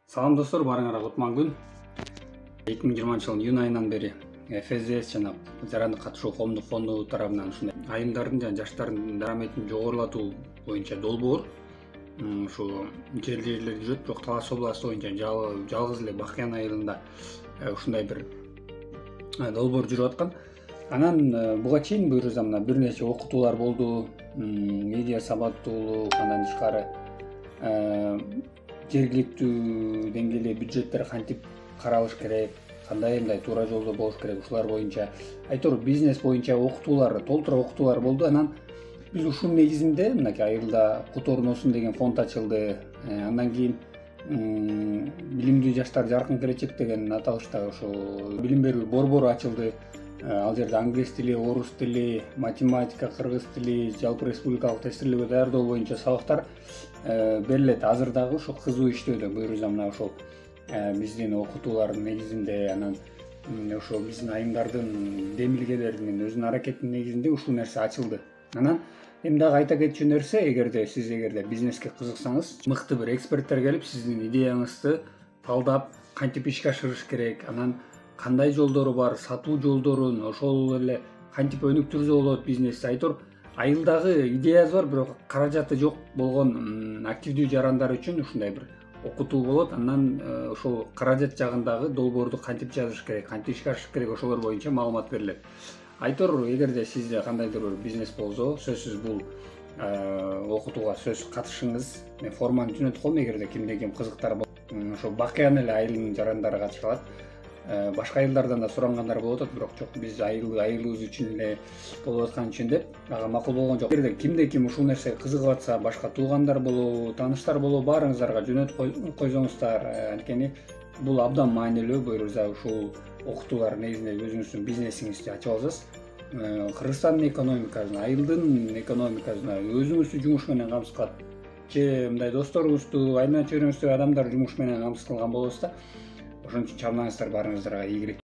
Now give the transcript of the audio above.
Салам достор, барыңарга кутман күн. 2020 жылдын июнь айынан бери ФСДС жана жарандык катышуу коомдук фонду тарабынан ушундай айымдардын жана жаштардын дараметин жогорулатуу боюнча долбоор ушу жерлерде жүрөт, бирок Талас областы боюнча жалгыз эле Бакыян айылында ушундай бир долбоор жүрүп аткан. Анан буга чейин буюрса мына бир нече окутуулар болду, медиа сабаттуулук, андан тышкары жергиликтүү деңгээлде бюджеттер кантип каралыш керек, кандай мындай туура жолдо болуш керек, ушулар боюнча айтор бизнес боюнча окутуулар, толтура окутуулар болду. Анан биз ушул негизинде мынакей айылда кут орносун деген фонд ачылды. Андан кийин билимдүү жаштар жаркын келечек деген аталыштагы ошо билим берүү борбору ачылды. Ал жерде англис тили, орус тили, математика, кыргыз тили, жалпы республикалык тестирлөөгө даярдоо боюнча сабактар берилет. Азыр дагы ошо кызуу иштөөдө. Буюрса мына ошол биздин окутуулардын негизинде, анан ошо биздин айымдардын демилгелеринин өзүнүн аракетинин негизинде ушул нерсе ачылды. Анан эми дагы айта кетчү нерсе, сиз эгерде бизнеске кызыксаңыз, мыкты бир эксперттер келип сиздин идеяңызды талдап, кантип ишке ашырыш керек, анан кандай жолдору бар, сатуу жолдорун, ошол эле кантип өнүктүрсө болот бизнести. Айтор айылдагы идеясы бар, бирок каражаты жок болгон активдүү жарандар үчүн ушундай бир окутуу болот. Андан ошол каражат жагындагы долбоорду кантип жазыш керек, кантип ишке ашырыш керек, ошолор боюнча маалымат берилет. Айтор эгерде сизде кандайдыр бир бизнес болсо, сөзсүз бул окутууга сөзсүз катышыңыз. Мен форманы түнөтүп коем, эгерде кимде ким кызыктар болсо. Ошо Бакыян эле айылынын жарандары катыша алат. Башка айылдардан да сурангандар болуп атат, бирок жок, биз айылыбыз үчүн эле болуп аткан үчүн деп ага макул болгон жок. Эгерде кимде ким ушул нерсеге кызыгып атса, башка туугандар болобу, тааныштар болобу, баарыңыздарга жөнөтүп койсоңуздар, анткени бул абдан маанилүү. Буюрса ушул окутуулар негизинде өзүңүздүн бизнесиңизди ачып алсаңыз, Кыргызстандын экономикасына, айылдын экономикасына, өзүңүздү жумуш менен камсыз кылат, же мындай досторуңузду, айнала чөйрөңүздөгү адамдар жумуш менен камсыз кылган болосуз да. Ошон үчүн чамдаңыздар, баарыңыздарга ийгилик.